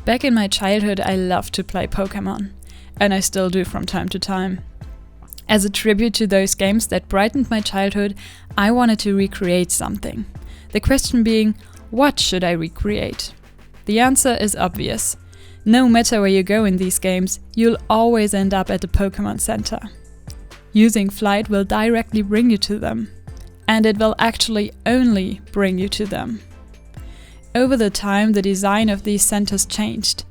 Back in my childhood, I loved to play Pokémon, and I still do from time to time. As a tribute to those games that brightened my childhood, I wanted to recreate something. The question being, what should I recreate? The answer is obvious. No matter where you go in these games, you'll always end up at the Pokémon Center. Using Flight will directly bring you to them. And it will actually only bring you to them. Over the time, the design of these centers changed.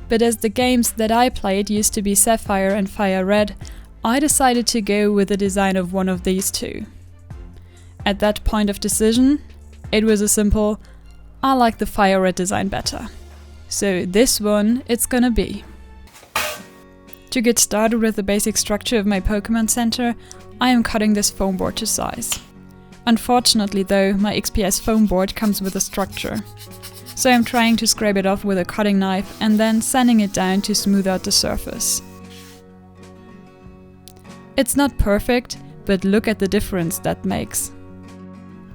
But as the games that I played used to be Sapphire and FireRed, I decided to go with the design of one of these two. At that point of decision, it was a simple, I like the FireRed design better. So this one it's gonna be. To get started with the basic structure of my Pokémon Center, I am cutting this foam board to size. Unfortunately though, my XPS foam board comes with a structure. So I'm trying to scrape it off with a cutting knife and then sanding it down to smooth out the surface. It's not perfect, but look at the difference that makes.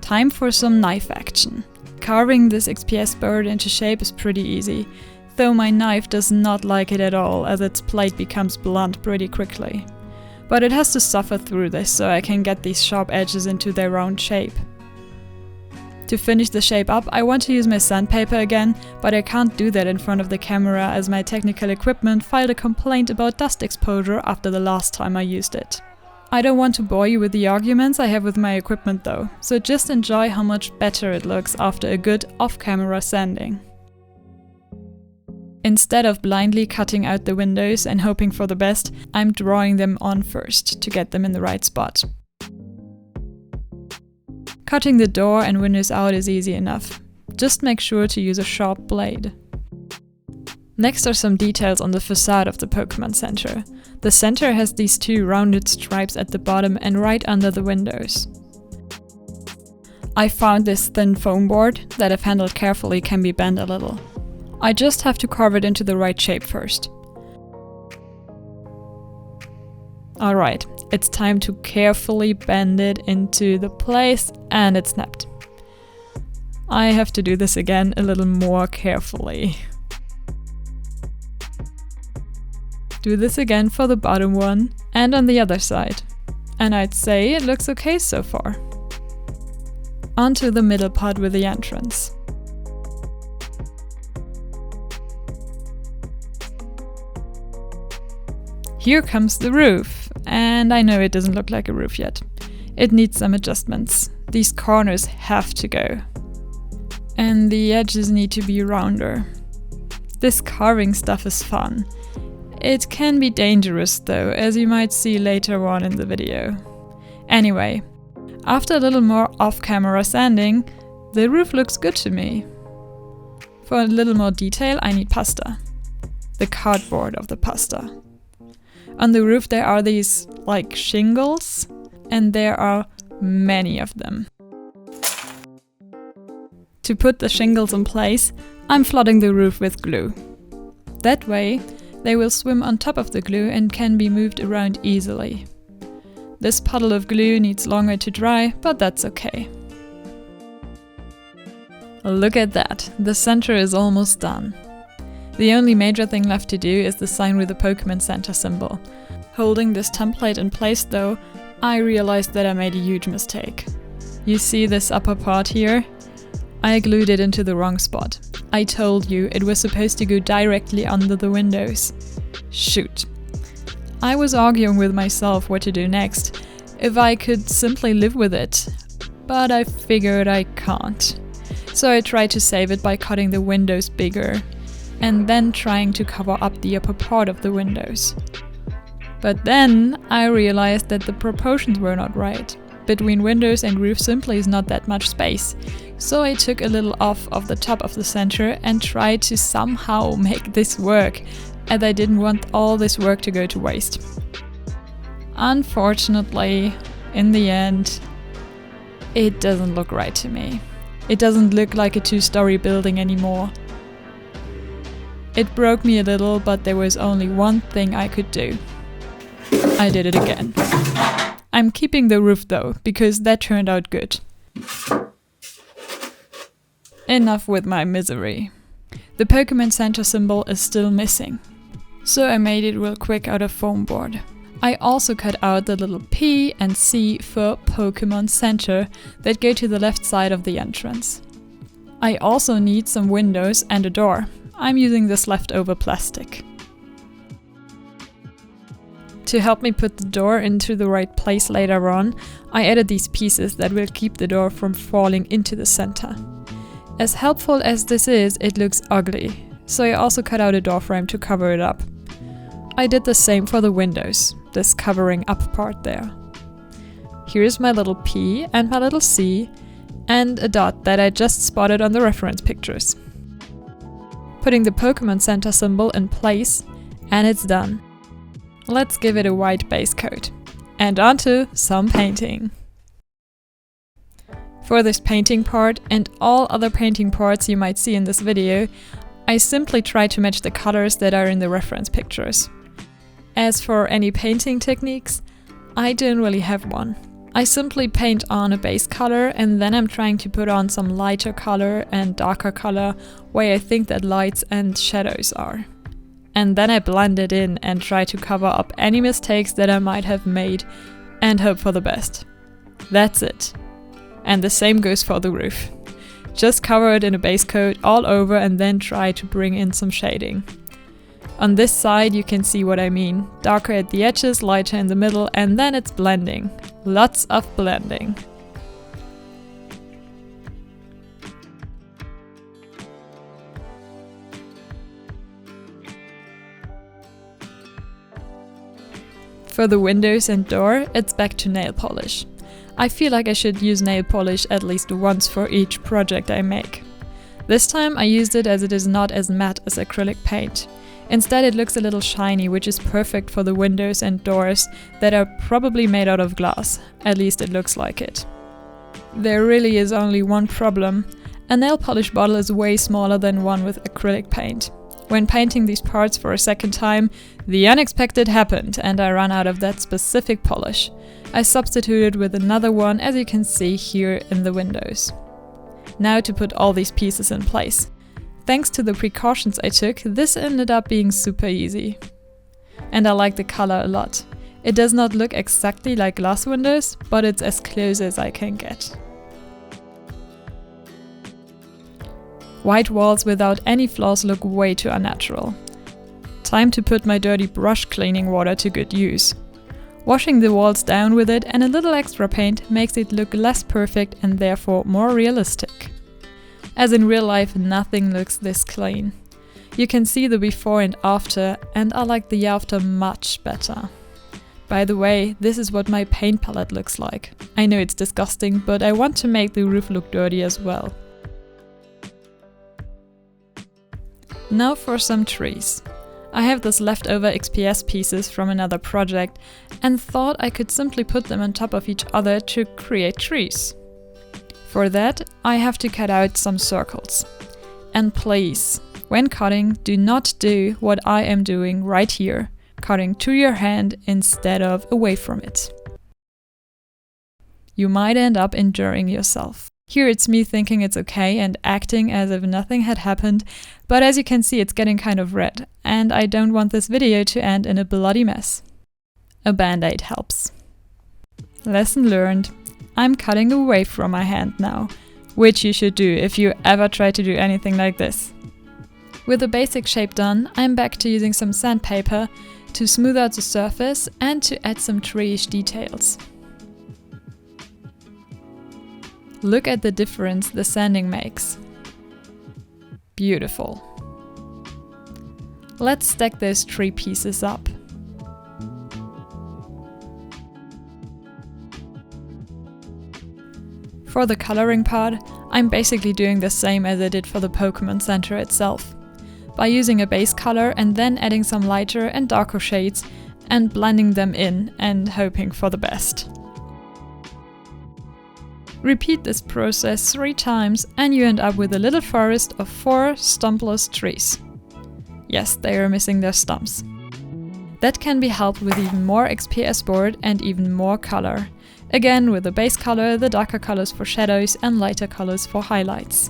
Time for some knife action. Carving this XPS bird into shape is pretty easy, though my knife does not like it at all as its blade becomes blunt pretty quickly. But it has to suffer through this so I can get these sharp edges into their round shape. To finish the shape up, I want to use my sandpaper again, but I can't do that in front of the camera as my technical equipment filed a complaint about dust exposure after the last time I used it. I don't want to bore you with the arguments I have with my equipment though, so just enjoy how much better it looks after a good off-camera sanding. Instead of blindly cutting out the windows and hoping for the best, I'm drawing them on first to get them in the right spot. Cutting the door and windows out is easy enough. Just make sure to use a sharp blade. Next are some details on the facade of the Pokémon Center. The center has these two rounded stripes at the bottom and right under the windows. I found this thin foam board that if handled carefully can be bent a little. I just have to carve it into the right shape first. Alright, it's time to carefully bend it into the place and it snapped. I have to do this again a little more carefully. Do this again for the bottom one and on the other side. And I'd say it looks okay so far. Onto the middle part with the entrance. Here comes the roof, and I know it doesn't look like a roof yet. It needs some adjustments. These corners have to go. And the edges need to be rounder. This carving stuff is fun. It can be dangerous though, as you might see later on in the video. Anyway, after a little more off-camera sanding, the roof looks good to me. For a little more detail, I need pasta. The cardboard of the pasta. On the roof there are these, like, shingles, and there are many of them. To put the shingles in place, I'm flooding the roof with glue. That way, they will swim on top of the glue and can be moved around easily. This puddle of glue needs longer to dry, but that's okay. Look at that, the center is almost done. The only major thing left to do is the sign with the Pokémon Center symbol. Holding this template in place though, I realized that I made a huge mistake. You see this upper part here? I glued it into the wrong spot. I told you it was supposed to go directly under the windows. Shoot. I was arguing with myself what to do next, if I could simply live with it, but I figured I can't. So I tried to save it by cutting the windows bigger, and then trying to cover up the upper part of the windows. But then I realized that the proportions were not right. Between windows and roof simply is not that much space. So I took a little off of the top of the center and tried to somehow make this work, as I didn't want all this work to go to waste. Unfortunately, in the end, it doesn't look right to me. It doesn't look like a two-story building anymore. It broke me a little, but there was only one thing I could do. I did it again. I'm keeping the roof though, because that turned out good. Enough with my misery. The Pokemon Center symbol is still missing. So I made it real quick out of foam board. I also cut out the little P and C for Pokemon Center that go to the left side of the entrance. I also need some windows and a door. I'm using this leftover plastic. To help me put the door into the right place later on, I added these pieces that will keep the door from falling into the center. As helpful as this is, it looks ugly, so I also cut out a door frame to cover it up. I did the same for the windows, this covering up part there. Here's my little P and my little C, and a dot that I just spotted on the reference pictures. Putting the Pokemon Center symbol in place, and it's done. Let's give it a white base coat. And onto some painting. For this painting part and all other painting parts you might see in this video, I simply try to match the colors that are in the reference pictures. As for any painting techniques, I don't really have one. I simply paint on a base color and then I'm trying to put on some lighter color and darker color where I think that lights and shadows are. And then I blend it in and try to cover up any mistakes that I might have made and hope for the best. That's it. And the same goes for the roof. Just cover it in a base coat all over and then try to bring in some shading. On this side you can see what I mean. Darker at the edges, lighter in the middle, and then it's blending. Lots of blending. For the windows and door, it's back to nail polish. I feel like I should use nail polish at least once for each project I make. This time I used it as it is not as matte as acrylic paint. Instead it looks a little shiny, which is perfect for the windows and doors that are probably made out of glass. At least it looks like it. There really is only one problem. A nail polish bottle is way smaller than one with acrylic paint. When painting these parts for a second time, the unexpected happened and I ran out of that specific polish. I substituted with another one, as you can see here in the windows. Now to put all these pieces in place. Thanks to the precautions I took, this ended up being super easy. And I like the color a lot. It does not look exactly like glass windows, but it's as close as I can get. White walls without any flaws look way too unnatural. Time to put my dirty brush cleaning water to good use. Washing the walls down with it and a little extra paint makes it look less perfect and therefore more realistic. As in real life, nothing looks this clean. You can see the before and after, and I like the after much better. By the way, this is what my paint palette looks like. I know it's disgusting, but I want to make the roof look dirty as well. Now for some trees. I have this leftover XPS pieces from another project and thought I could simply put them on top of each other to create trees. For that, I have to cut out some circles. And please, when cutting, do not do what I am doing right here, cutting to your hand instead of away from it. You might end up injuring yourself. Here it's me thinking it's okay and acting as if nothing had happened, but as you can see it's getting kind of red, and I don't want this video to end in a bloody mess. A band-aid helps. Lesson learned. I'm cutting away from my hand now, which you should do if you ever try to do anything like this. With the basic shape done, I'm back to using some sandpaper to smooth out the surface and to add some treeish details. Look at the difference the sanding makes. Beautiful. Let's stack those tree pieces up. For the coloring part, I'm basically doing the same as I did for the Pokemon Center itself. By using a base color and then adding some lighter and darker shades and blending them in and hoping for the best. Repeat this process 3 times and you end up with a little forest of 4 stumpless trees. Yes, they are missing their stumps. That can be helped with even more XPS board and even more color. Again, with the base color, the darker colors for shadows and lighter colors for highlights.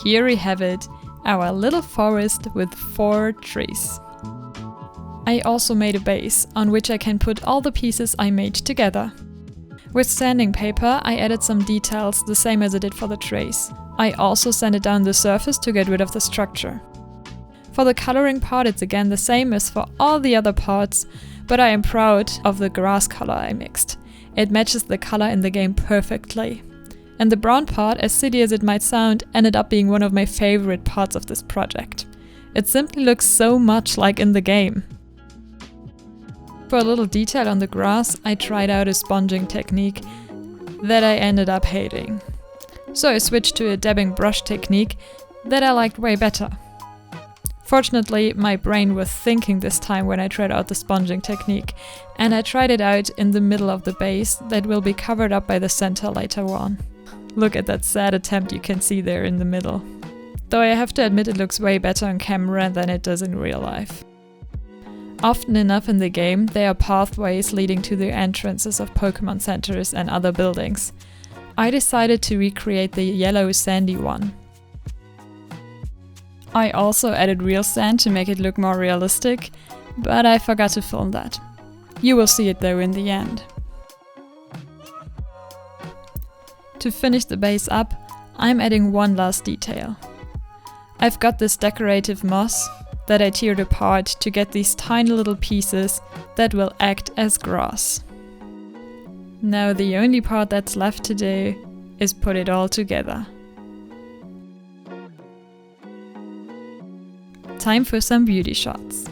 Here we have it, our little forest with 4 trees. I also made a base on which I can put all the pieces I made together. With sanding paper, I added some details, the same as I did for the trees. I also sanded down the surface to get rid of the structure. For the coloring part, it's again the same as for all the other parts, but I am proud of the grass color I mixed. It matches the color in the game perfectly. And the brown part, as silly as it might sound, ended up being one of my favorite parts of this project. It simply looks so much like in the game. For a little detail on the grass, I tried out a sponging technique that I ended up hating. So I switched to a dabbing brush technique that I liked way better. Fortunately, my brain was thinking this time when I tried out the sponging technique, and I tried it out in the middle of the base that will be covered up by the center later on. Look at that sad attempt you can see there in the middle. Though I have to admit it looks way better on camera than it does in real life. Often enough in the game, there are pathways leading to the entrances of Pokemon centers and other buildings. I decided to recreate the yellow sandy one. I also added real sand to make it look more realistic, but I forgot to film that. You will see it though in the end. To finish the base up, I'm adding one last detail. I've got this decorative moss that I teared apart to get these tiny little pieces that will act as grass. Now the only part that's left to do is put it all together. Time for some beauty shots.